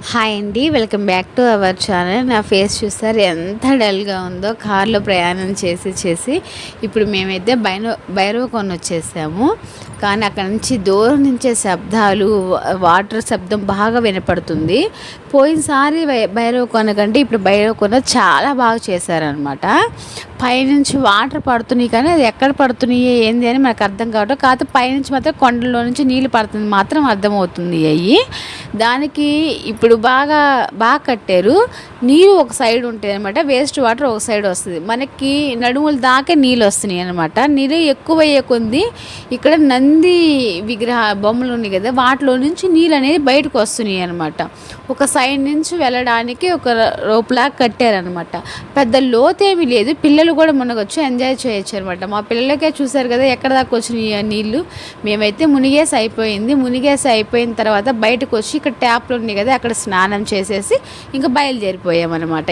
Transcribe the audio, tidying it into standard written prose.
Hi అండి, welcome back to our channel. నా face చూస్తారు ఎంత డల్గా ఉందో. కార్లో ప్రయాణం చేసి ఇప్పుడు మేమైతే భైరవకొండ వచ్చేసాము. కానీ అక్కడ నుంచి దూరం నుంచే శబ్దాలు, వాటర్ శబ్దం బాగా వినపడుతుంది. పోయినసారి భైరవకొండ కంటే ఇప్పుడు భైరవకొండ చాలా బాగా చేశారనమాట. పైనుంచి వాటర్ పడుతున్నాయి కానీ అది ఎక్కడ పడుతున్నాయి ఏంది అని మనకు అర్థం కావట్లేదు. కాకపోతే పైనుంచి మాత్రం కొండలో నుంచి నీళ్ళు పడుతుంది మాత్రం అర్థమవుతుంది. అయ్యి దానికి ఇప్పుడు బాగా కట్టారు. నీరు ఒక సైడ్ ఉంటుంది అనమాట, వేస్ట్ వాటర్ ఒక సైడ్ వస్తుంది. మనకి నడుములు దాకే నీళ్ళు వస్తున్నాయి అనమాట. నీరు ఎక్కువయ్యే కొద్ది ఇక్కడ నంది విగ్రహ బొమ్మలు ఉన్నాయి కదా, వాటిలో నుంచి నీళ్ళు అనేది బయటకు వస్తున్నాయి అనమాట. ఒక సైడ్ నుంచి వెళ్ళడానికి ఒక రోప్లా కట్టారనమాట. పెద్ద లోతేమీ లేదు, పిల్లలు కూడా మునగొచ్చు, ఎంజాయ్ చేయొచ్చు అనమాట. మా పిల్లలకే చూసారు కదా ఎక్కడ దాకా వచ్చినాయి ఆ నీళ్ళు. మేమైతే మునిగేసి అయిపోయిన తర్వాత బయటకు వచ్చి ఇక్కడ ట్యాప్లు ఉన్నాయి కదా అక్కడ స్నానం చేసేసి ఇంకా బయలుదేరిపోయామన్నమాట.